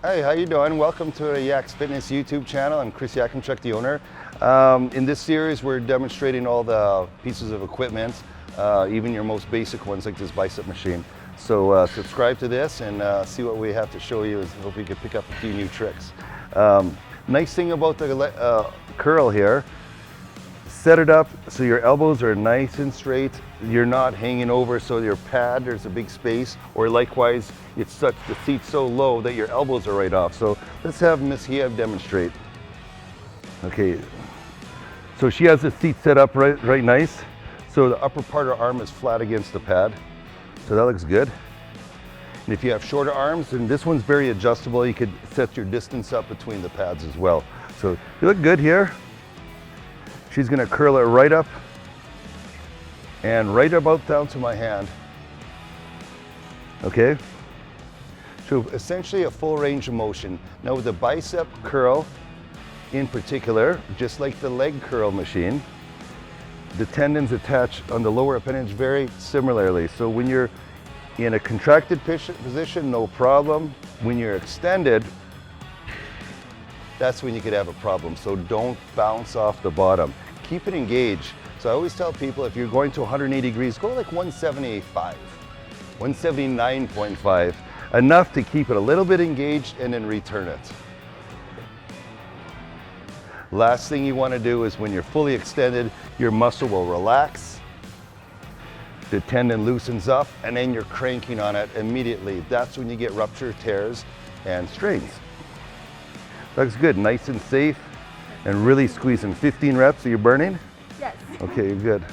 Hey, how you doing? Welcome to the Yaks Fitness YouTube channel. I'm Chris Yakimchuk, the owner. In this series, we're demonstrating all the pieces of equipment, even your most basic ones like this bicep machine. So subscribe to this and see what we have to show you. Hope you can pick up a few new tricks. Nice thing about the curl here, set it up so your elbows are nice and straight. You're not hanging over so your pad, there's a big space, or likewise, the seat's so low that your elbows are right off. So let's have Miss Hiev demonstrate. Okay, so she has the seat set up right nice. So the upper part of her arm is flat against the pad. So that looks good. And if you have shorter arms, then this one's very adjustable. You could set your distance up between the pads as well. So you look good here. She's gonna curl it right up and right about down to my hand. Okay? So essentially a full range of motion. Now with the bicep curl in particular, just like the leg curl machine, the tendons attach on the lower appendage very similarly. So when you're in a contracted position, no problem. When you're extended, that's when you could have a problem. So don't bounce off the bottom. Keep it engaged. So I always tell people if you're going to 180 degrees, go like 178.5, 179.5, enough to keep it a little bit engaged and then return it. Last thing you want to do is when you're fully extended, your muscle will relax, the tendon loosens up, and then you're cranking on it immediately. That's when you get rupture, tears, and strains. Looks good, nice and safe, and really squeezing. 15 reps, are you burning? Yes. Okay, good.